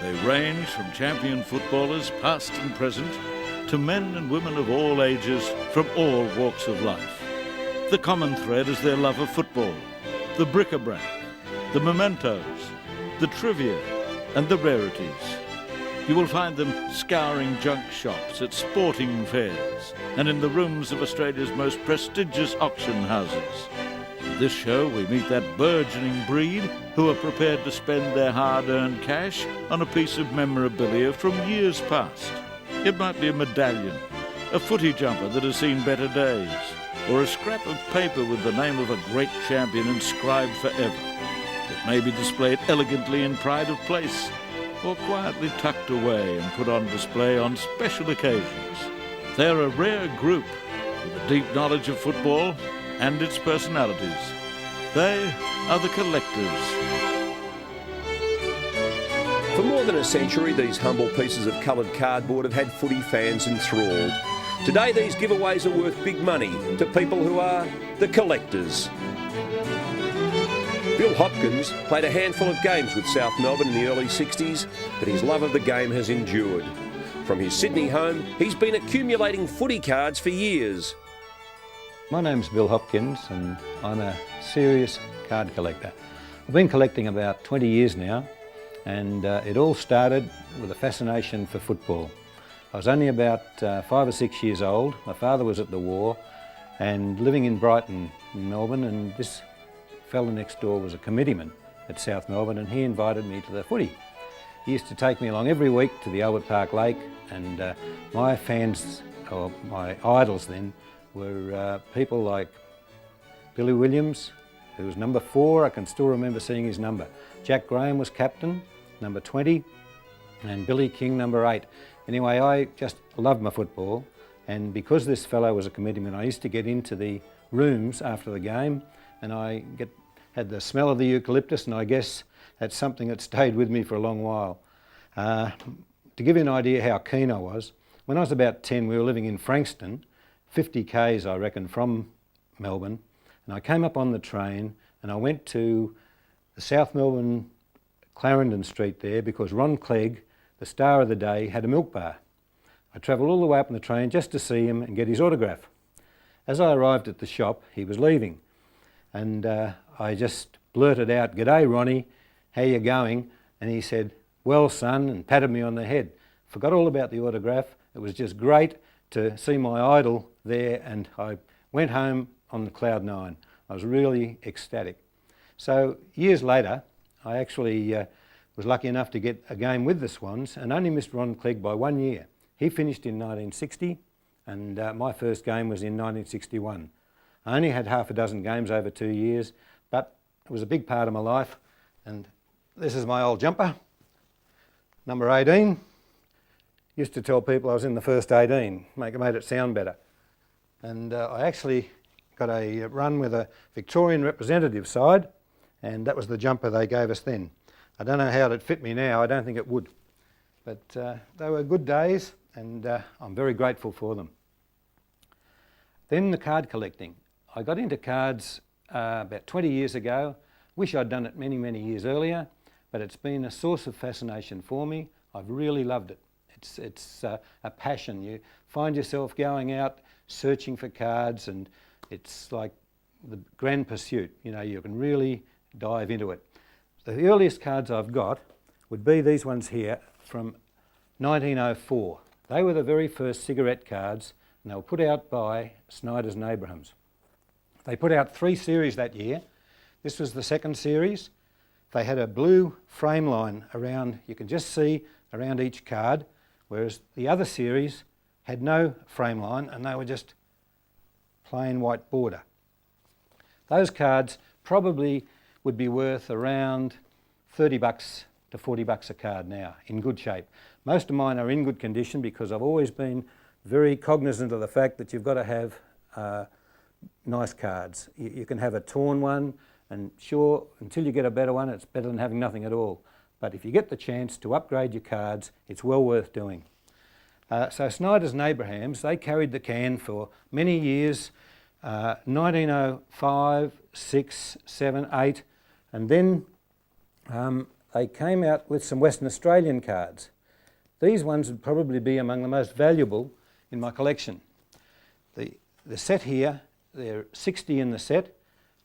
They range from champion footballers, past and present, to men and women of all ages from all walks of life. The common thread is their love of football, the bric-a-brac, the mementos, the trivia and the rarities. You will find them scouring junk shops, at sporting fairs and in the rooms of Australia's most prestigious auction houses. In this show we meet that burgeoning breed who are prepared to spend their hard-earned cash on a piece of memorabilia from years past. It might be a medallion, a footy jumper that has seen better days, or a scrap of paper with the name of a great champion inscribed forever. It may be displayed elegantly in pride of place, or quietly tucked away and put on display on special occasions. They're a rare group with a deep knowledge of football and its personalities. They are the collectors. For more than a century, these humble pieces of coloured cardboard have had footy fans enthralled. Today, these giveaways are worth big money to people who are the collectors. Bill Hopkins played a handful of games with South Melbourne in the early 60s, but his love of the game has endured. From his Sydney home, he's been accumulating footy cards for years. My name's Bill Hopkins and I'm a serious card collector. I've been collecting about 20 years now, and it all started with a fascination for football. I was only about 5 or 6 years old. My father was at the war and living in Brighton, in Melbourne, and this fella next door was a committeeman at South Melbourne, and he invited me to the footy. He used to take me along every week to the Albert Park Lake, and my fans, or my idols then, were people like Billy Williams, who was number 4, I can still remember seeing his number. Jack Graham was captain, number 20, and Billy King, number 8. Anyway, I just loved my football, and because this fellow was a committeeman, I used to get into the rooms after the game, and I had the smell of the eucalyptus, and I guess that's something that stayed with me for a long while. To give you an idea how keen I was, when I was about 10, we were living in Frankston, 50 k's I reckon from Melbourne, and I came up on the train and I went to the South Melbourne Clarendon Street there because Ron Clegg, the star of the day, had a milk bar. I travelled all the way up on the train just to see him and get his autograph. As I arrived at the shop, he was leaving, and I just blurted out, "G'day Ronnie, how you going?" And he said, "Well son," and patted me on the head. Forgot all about the autograph. It was just great to see my idol there, and I went home on the cloud 9. I was really ecstatic. So years later, I actually was lucky enough to get a game with the Swans and only missed Ron Clegg by 1 year. He finished in 1960 and my first game was in 1961. I only had half a dozen games over 2 years, but it was a big part of my life. And this is my old jumper, number 18. Used to tell people I was in the first 18, made it sound better. And I actually got a run with a Victorian representative side, and that was the jumper they gave us then. I don't know how it'd fit me now, I don't think it would. But they were good days, and I'm very grateful for them. Then the card collecting. I got into cards about 20 years ago. Wish I'd done it many, many years earlier, but it's been a source of fascination for me. I've really loved it. It's a passion. You find yourself going out searching for cards, and it's like the grand pursuit. You know, you can really dive into it. The earliest cards I've got would be these ones here from 1904. They were the very first cigarette cards, and they were put out by Snyders and Abrahams. They put out 3 series that year. This was the second series. They had a blue frame line around, you can just see around each card, whereas the other series had no frame line and they were just plain white border. Those cards probably would be worth around $30 to $40 a card now, in good shape. Most of mine are in good condition because I've always been very cognizant of the fact that you've got to have nice cards. You can have a torn one, and sure, until you get a better one, it's better than having nothing at all. But if you get the chance to upgrade your cards, it's well worth doing. So Snyders and Abrahams, they carried the can for many years, 1905, 6, 7, 8, and then they came out with some Western Australian cards. These ones would probably be among the most valuable in my collection. The set here, there are 60 in the set.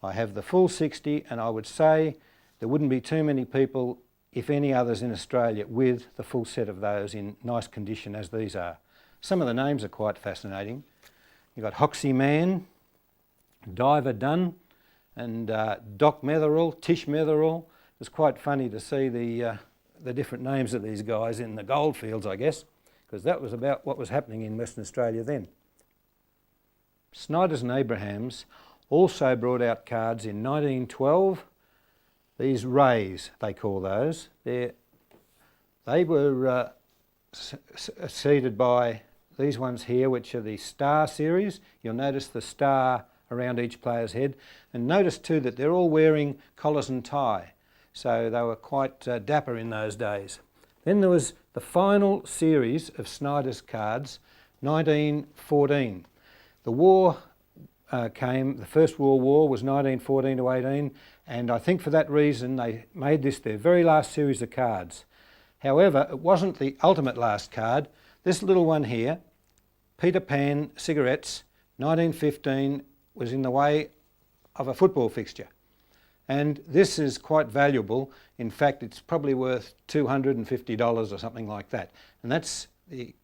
I have the full 60, and I would say there wouldn't be too many people, if any others in Australia, with the full set of those in nice condition as these are. Some of the names are quite fascinating. You've got Hoxie Man, Diver Dunn, and Doc Metherell, Tish Metherell. It's quite funny to see the different names of these guys in the goldfields, I guess, because that was about what was happening in Western Australia then. Snyders and Abrahams also brought out cards in 1912. These rays, they call those. They were seeded by these ones here, which are the Star series. You'll notice the star around each player's head. And notice too that they're all wearing collars and tie. So they were quite dapper in those days. Then there was the final series of Snyders cards, 1914. The war came, the First World War was 1914 to 18, and I think for that reason they made this their very last series of cards. However, it wasn't the ultimate last card. This little one here, Peter Pan cigarettes, 1915, was in the way of a football fixture. And this is quite valuable. In fact, it's probably worth $250 or something like that. And that's the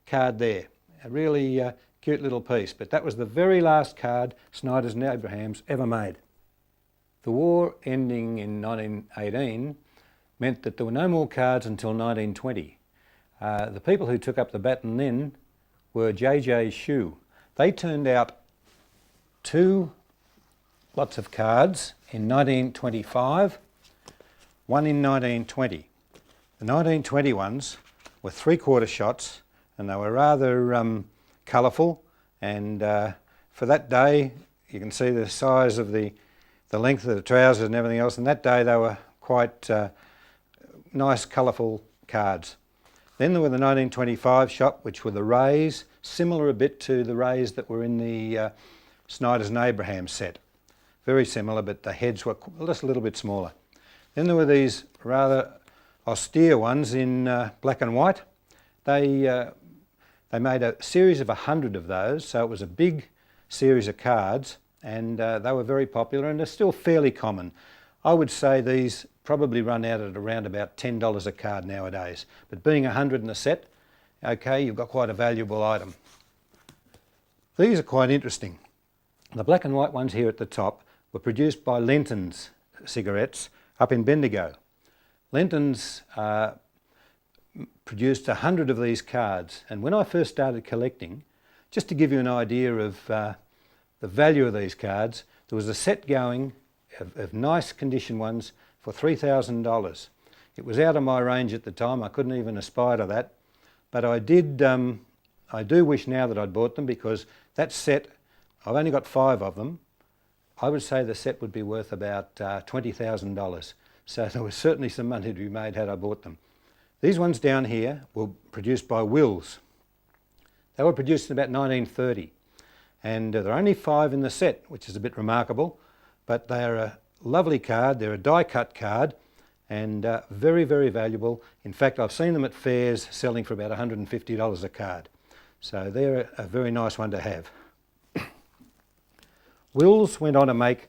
card there. A really cute little piece. But that was the very last card Snyders and Abrahams ever made. The war ending in 1918 meant that there were no more cards until 1920. The people who took up the baton then were J.J. Shue. They turned out two lots of cards in 1925, one in 1920. The 1920 ones were 3/4 shots, and they were rather colourful, and for that day you can see the size of the length of the trousers and everything else, and that day they were quite nice colourful cards. Then there were the 1925 shot, which were the rays, similar a bit to the rays that were in the Snyders and Abraham set. Very similar, but the heads were just a little bit smaller. Then there were these rather austere ones in black and white. They made a series of 100 of those, so it was a big series of cards, and they were very popular, and they're still fairly common. I would say these probably run out at around about $10 a card nowadays, but being 100 in a set, okay, you've got quite a valuable item. These are quite interesting. The black and white ones here at the top were produced by Lenton's cigarettes up in Bendigo. Lenton's produced 100 of these cards, and when I first started collecting, just to give you an idea of the value of these cards, there was a set going of nice condition ones for $3,000. It was out of my range at the time. I couldn't even aspire to that, but I do wish now that I'd bought them, because that set, I've only got 5 of them. I would say the set would be worth about $20,000. So there was certainly some money to be made had I bought them. These ones down here were produced by Wills. They were produced in about 1930. And there are only 5 in the set, which is a bit remarkable. But they are a lovely card. They're a die-cut card, and very, very valuable. In fact, I've seen them at fairs selling for about $150 a card. So they're a very nice one to have. Wills went on to make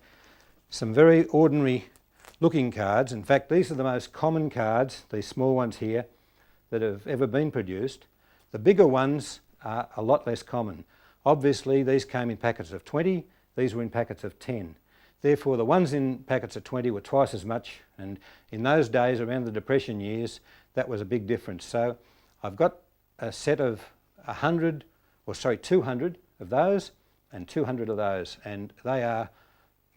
some very ordinary looking cards. In fact, these are the most common cards, these small ones here, that have ever been produced. The bigger ones are a lot less common. Obviously, these came in packets of 20, these were in packets of 10. Therefore, the ones in packets of 20 were twice as much, and in those days, around the Depression years, that was a big difference. So I've got a set of 200 of those, and 200 of those, and they are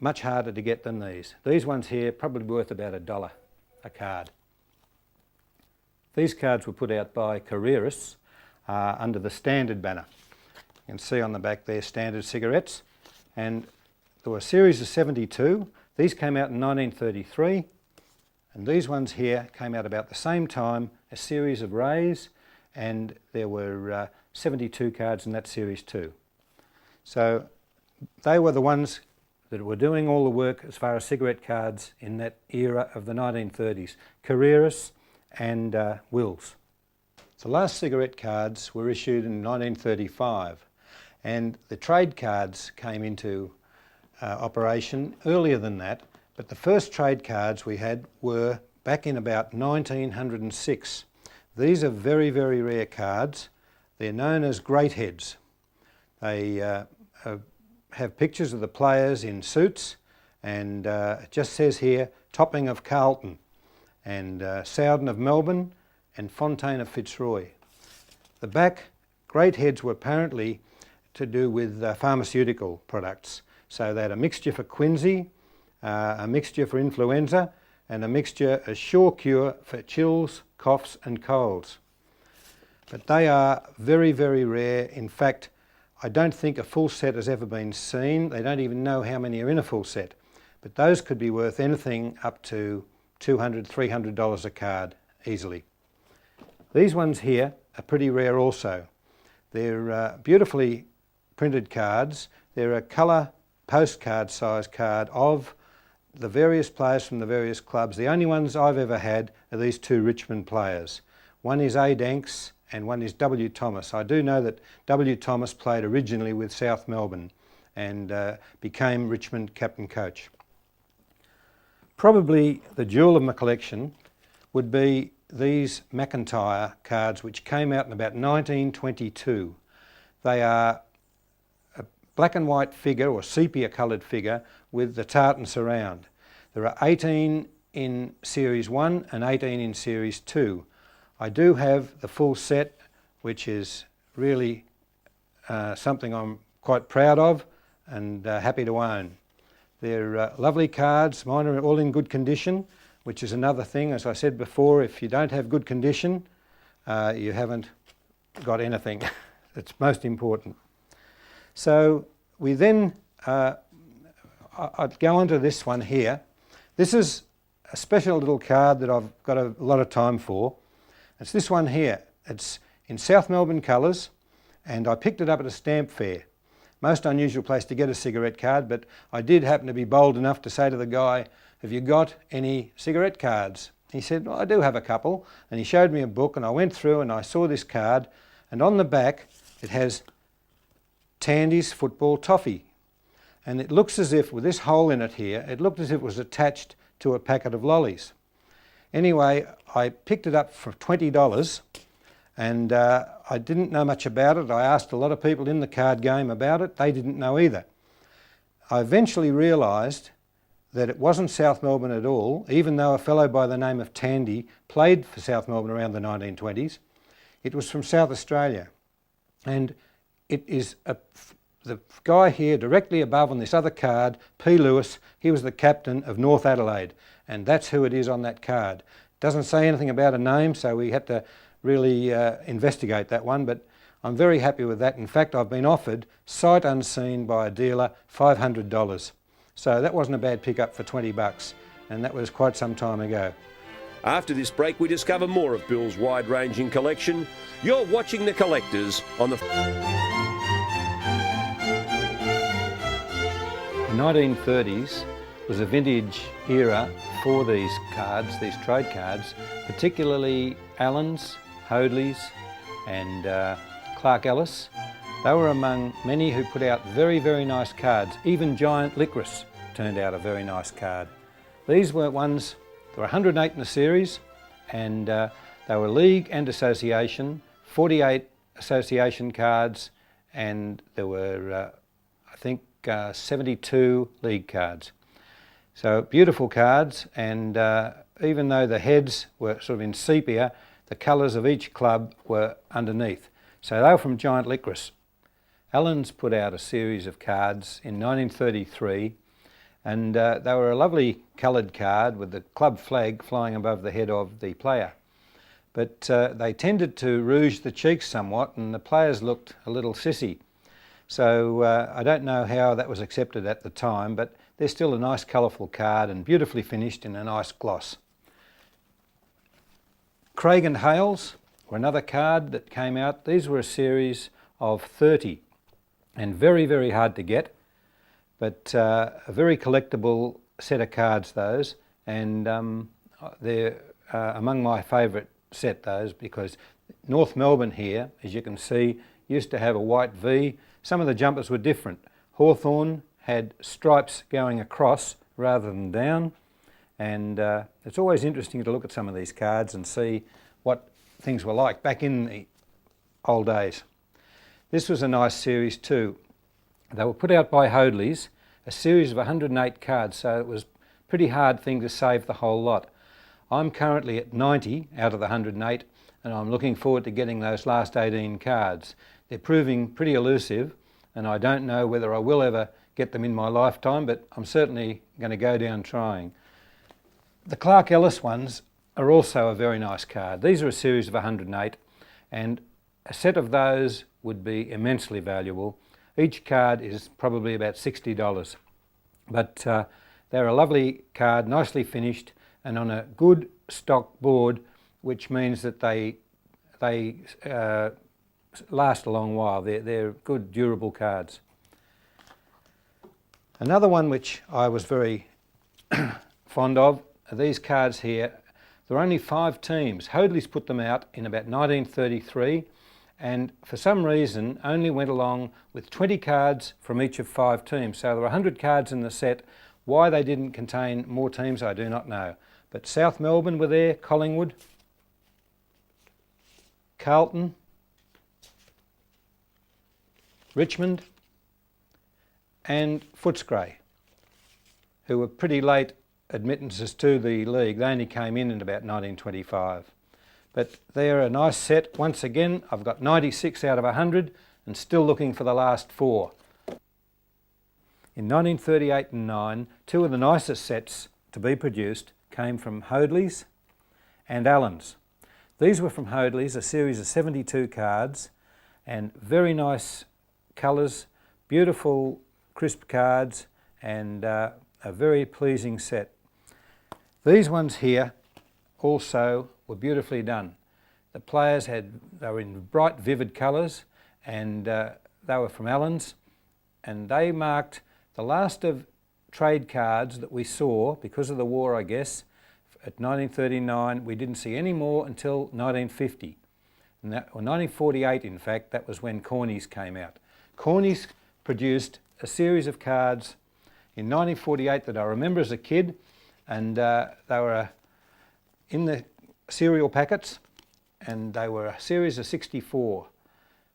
much harder to get than these. These ones here probably worth about $1 a card. These cards were put out by careerists under the Standard banner. You can see on the back there, Standard cigarettes, and there were a series of 72. These came out in 1933, and these ones here came out about the same time, a series of rays, and there were 72 cards in that series too. So they were the ones that were doing all the work as far as cigarette cards in that era of the 1930s, Carreras and Wills. The last cigarette cards were issued in 1935, and the trade cards came into operation earlier than that, but the first trade cards we had were back in about 1906. These are very, very rare cards. They're known as great heads. They have pictures of the players in suits, and it just says here Topping of Carlton and Sowden of Melbourne and Fontaine of Fitzroy. The back great heads were apparently to do with pharmaceutical products. So they had a mixture for quinsy, a mixture for influenza, and a mixture, a sure cure for chills, coughs and colds. But they are very, very rare. In fact, I don't think a full set has ever been seen. They don't even know how many are in a full set. But those could be worth anything up to $200, $300 a card easily. These ones here are pretty rare also. They're beautifully printed cards. They're a colour postcard size card of the various players from the various clubs. The only ones I've ever had are these two Richmond players. One is A. Danks and one is W. Thomas. I do know that W. Thomas played originally with South Melbourne and became Richmond captain coach. Probably the jewel of my collection would be these McIntyre cards, which came out in about 1922. They are a black and white figure or sepia coloured figure with the tartan surround. There are 18 in Series 1 and 18 in Series 2. I do have the full set, which is really something I'm quite proud of and happy to own. They're lovely cards. Mine are all in good condition, which is another thing. As I said before, if you don't have good condition, you haven't got anything. It's most important. So we then, I'd go on to this one here. This is a special little card that I've got a lot of time for. It's this one here. It's in South Melbourne colours, and I picked it up at a stamp fair. Most unusual place to get a cigarette card, but I did happen to be bold enough to say to the guy, "Have you got any cigarette cards?" He said, "Well, I do have a couple," and he showed me a book, and I went through and I saw this card, and on the back it has Tandy's football toffee, and it looks as if, with this hole in it here, it looked as if it was attached to a packet of lollies. Anyway, I picked it up for $20, and I didn't know much about it. I asked a lot of people in the card game about it. They didn't know either. I eventually realised that it wasn't South Melbourne at all, even though a fellow by the name of Tandy played for South Melbourne around the 1920s. It was from South Australia. And it is the guy here directly above on this other card, P. Lewis. He was the captain of North Adelaide, and that's who it is on that card. It doesn't say anything about a name, so we had to really investigate that one, but I'm very happy with that. In fact, I've been offered, sight unseen by a dealer, $500. So that wasn't a bad pickup for $20, and that was quite some time ago. After this break, we discover more of Bill's wide-ranging collection. You're watching The Collectors on the... The 1930s was a vintage era for these cards, these trade cards, particularly Allen's, Hoadley's and Clark Ellis. They were among many who put out very, very nice cards. Even Giant Licorice turned out a very nice card. These were ones, there were 108 in the series, and they were league and association, 48 association cards, and there were, I think, 72 league cards. So beautiful cards, and even though the heads were sort of in sepia, the colours of each club were underneath. So they were from Giant Licorice. Allen's put out a series of cards in 1933, and they were a lovely coloured card with the club flag flying above the head of the player. But they tended to rouge the cheeks somewhat, and the players looked a little sissy. So I don't know how that was accepted at the time, but they're still a nice colourful card and beautifully finished in a nice gloss. Craig and Hales were another card that came out. These were a series of 30 and very, very hard to get. But a very collectible set of cards those, and they're among my favourite set those, because North Melbourne here, as you can see, used to have a white V. Some of the jumpers were different. Hawthorn had stripes going across rather than down, and it's always interesting to look at some of these cards and see what things were like back in the old days. This was a nice series too. They were put out by Hoadley's, a series of 108 cards, so it was a pretty hard thing to save the whole lot. I'm currently at 90 out of the 108, and I'm looking forward to getting those last 18 cards. They're proving pretty elusive, and I don't know whether I will ever get them in my lifetime, but I'm certainly going to go down trying. The Clark Ellis ones are also a very nice card. These are a series of 108, and a set of those would be immensely valuable. Each card is probably about $60, but they're a lovely card, nicely finished, and on a good stock board, which means that they last a long while. They're good, durable cards. Another one which I was very fond of are these cards here. There are only 5 teams. Hoadley's put them out in about 1933, and for some reason only went along with 20 cards from each of 5 teams. So there were 100 cards in the set. Why they didn't contain more teams, I do not know. But South Melbourne were there, Collingwood, Carlton, Richmond, and Footscray, who were pretty late admittances to the league. They only came in about 1925. But they're a nice set. Once again, I've got 96 out of 100 and still looking for the last 4. In 1938 and 9, 2 of the nicest sets to be produced came from Hoadley's and Allen's. These were from Hoadley's, a series of 72 cards, and very nice colours, beautiful crisp cards, and a very pleasing set. These ones here also were beautifully done. The players they were in bright, vivid colours, and they were from Allen's, and they marked the last of trade cards that we saw because of the war, I guess. At 1939, we didn't see any more until 1950. Or 1948, in fact, that was when Cornies came out. Cornies produced a series of cards in 1948 that I remember as a kid, and they were in the cereal packets, and they were a series of 64.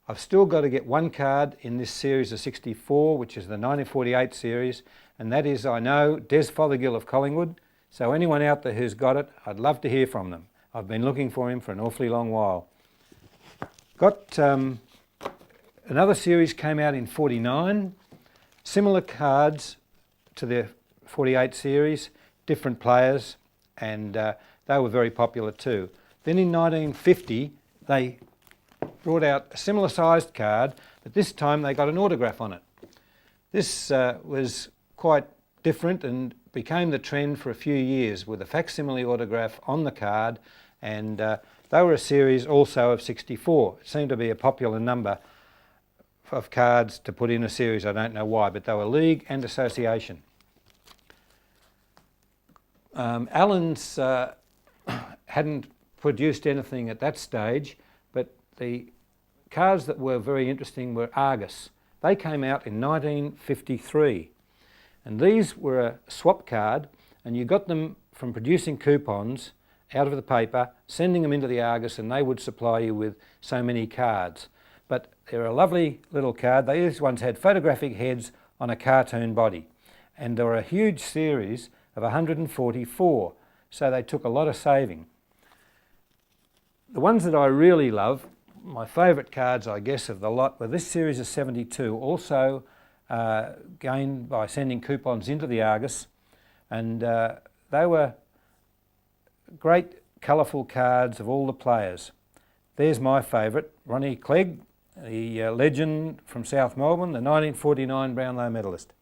I've still got to get one card in this series of 64, which is the 1948 series, and that is, I know, Des Fothergill of Collingwood. So anyone out there who's got it, I'd love to hear from them. I've been looking for him for an awfully long while. Got another series came out in 49, similar cards to the 48 series, different players, and they were very popular too. Then in 1950, they brought out a similar sized card, but this time they got an autograph on it. This was quite different and became the trend for a few years, with a facsimile autograph on the card, and they were a series also of 64. It seemed to be a popular number of cards to put in a series. I don't know why, but they were league and association. Allen's hadn't produced anything at that stage, but the cards that were very interesting were Argus. They came out in 1953, and these were a swap card, and you got them from producing coupons out of the paper, sending them into the Argus, and they would supply you with so many cards. But they're a lovely little card. These ones had photographic heads on a cartoon body, and there were a huge series of 144, so they took a lot of saving. The ones that I really love, my favourite cards, I guess, of the lot, were this series of 72, also gained by sending coupons into the Argus, and they were great colourful cards of all the players. There's my favourite, Ronnie Clegg, the legend from South Melbourne, the 1949 Brownlow medalist.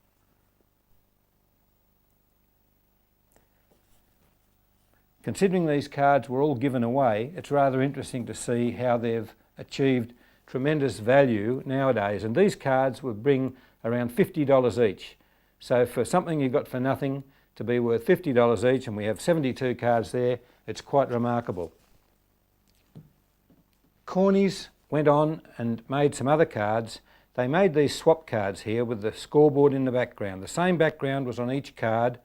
Considering these cards were all given away, it's rather interesting to see how they've achieved tremendous value nowadays, and these cards would bring around $50 each. So for something you got for nothing to be worth $50 each, and we have 72 cards there, it's quite remarkable. Cornies went on and made some other cards. They made these swap cards here with the scoreboard in the background. The same background was on each card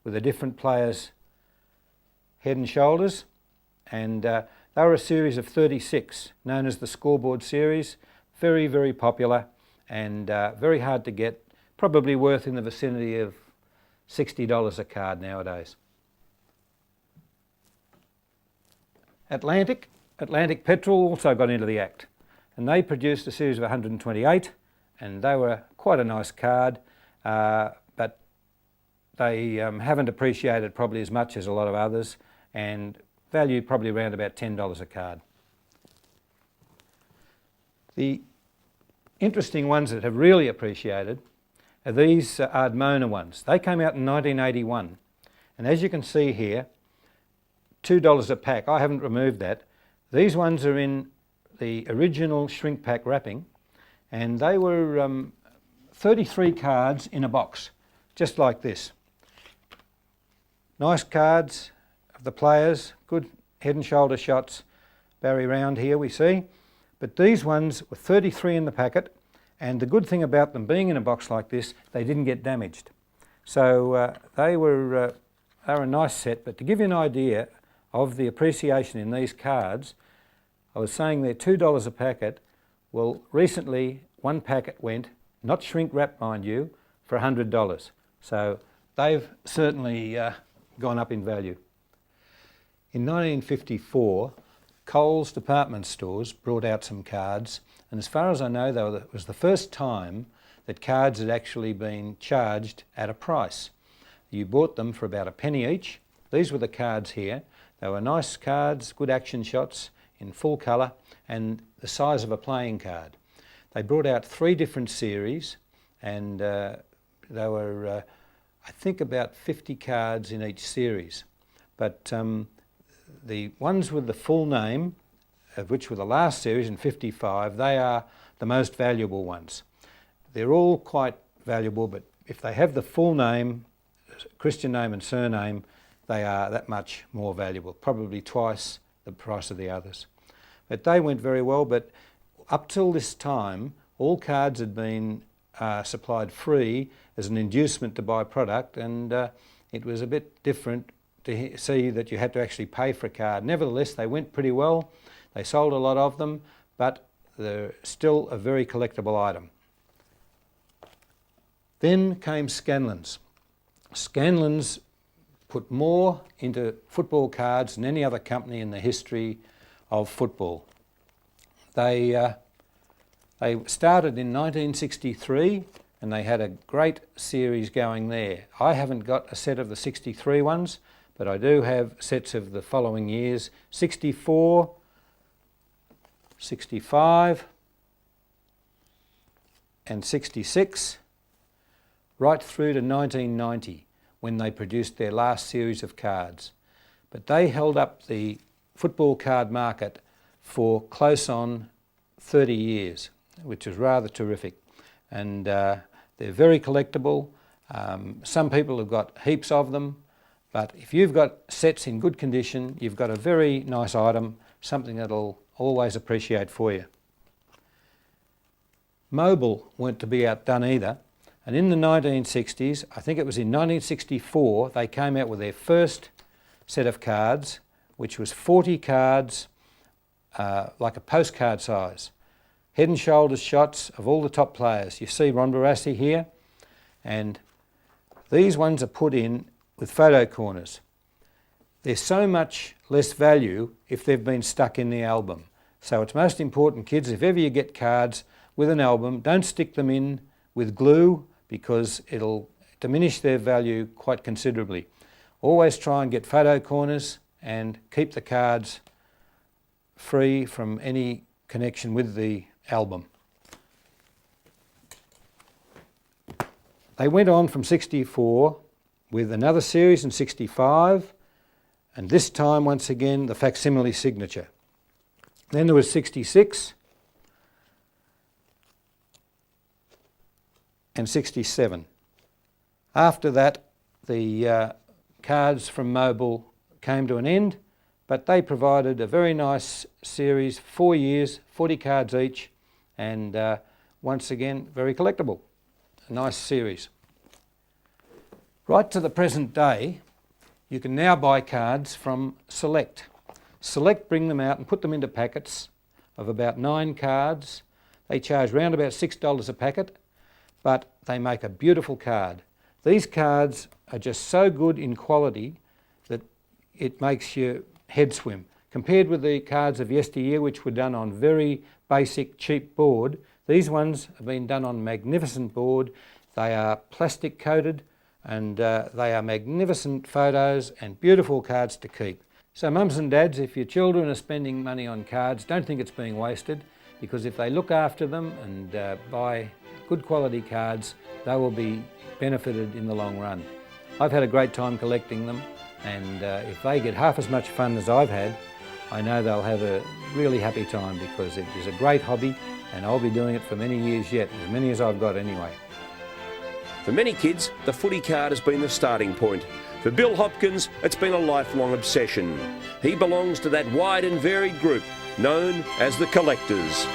with a different player's head and shoulders, and they were a series of 36 known as the scoreboard series. Very, very popular and very hard to get, probably worth in the vicinity of $60 a card nowadays. Atlantic Petrol also got into the act, and they produced a series of 128, and they were quite a nice card, but they haven't appreciated probably as much as a lot of others, and valued probably around about $10 a card. The interesting ones that have really appreciated are these Ardmona ones. They came out in 1981, and as you can see here, $2 a pack. I haven't removed that. These ones are in the original shrink pack wrapping, and they were 33 cards in a box, just like this. Nice cards of the players, good head and shoulder shots. Barry Round here we see, but these ones were 33 in the packet, and the good thing about them being in a box like this, they didn't get damaged. So they were a nice set. But to give you an idea of the appreciation in these cards, I was saying they're $2 a packet. Well, recently one packet went, not shrink wrap mind you, for $100. So they've certainly gone up in value. In 1954, Coles department stores brought out some cards, and as far as I know, though, it was the first time that cards had actually been charged at a price. You bought them for about a penny each. These were the cards here. They were nice cards, good action shots in full colour, and the size of a playing card. They brought out 3 different series, and they were, I think, about 50 cards in each series. But the ones with the full name, of which were the last series in 55, they are the most valuable ones. They're all quite valuable, but if they have the full name, Christian name and surname, they are that much more valuable, probably twice the price of the others. But they went very well, but up till this time, all cards had been supplied free as an inducement to buy product, and it was a bit different to see that you had to actually pay for a card. Nevertheless, they went pretty well. They sold a lot of them, but they're still a very collectible item. Then came Scanlons. Scanlons put more into football cards than any other company in the history of football. They started in 1963, and they had a great series going there. I haven't got a set of the 63 ones, but I do have sets of the following years: 64, 65 and 66, right through to 1990 when they produced their last series of cards. But they held up the football card market for close on 30 years, which is rather terrific. And they're very collectible. Some people have got heaps of them, but if you've got sets in good condition, you've got a very nice item, something that'll always appreciate for you. Mobile weren't to be outdone either, and in the 1960s, I think it was in 1964, they came out with their first set of cards, which was 40 cards, like a postcard size. Head and shoulders shots of all the top players. You see Ron Barassi here, and these ones are put in with photo corners. They're so much less value if they've been stuck in the album. So it's most important, kids, if ever you get cards with an album, don't stick them in with glue, because it'll diminish their value quite considerably. Always try and get photo corners and keep the cards free from any connection with the album. They went on from 64 with another series in 65, and this time once again the facsimile signature. Then there was 66 and 67. After that, the cards from Mobile came to an end, but they provided a very nice series, 4 years, 40 cards each, and once again, very collectible. A nice series. Right to the present day, you can now buy cards from Select. Select bring them out and put them into packets of about 9 cards. They charge around about $6 a packet, but they make a beautiful card. These cards are just so good in quality that it makes your head swim. Compared with the cards of yesteryear, which were done on very basic, cheap board, these ones have been done on magnificent board. They are plastic coated, and they are magnificent photos and beautiful cards to keep. So mums and dads, if your children are spending money on cards, don't think it's being wasted, because if they look after them and buy good quality cards, they will be benefited in the long run. I've had a great time collecting them, and if they get half as much fun as I've had, I know they'll have a really happy time, because it is a great hobby and I'll be doing it for many years yet, as many as I've got anyway. For many kids, the footy card has been the starting point. For Bill Hopkins, it's been a lifelong obsession. He belongs to that wide and varied group known as the collectors.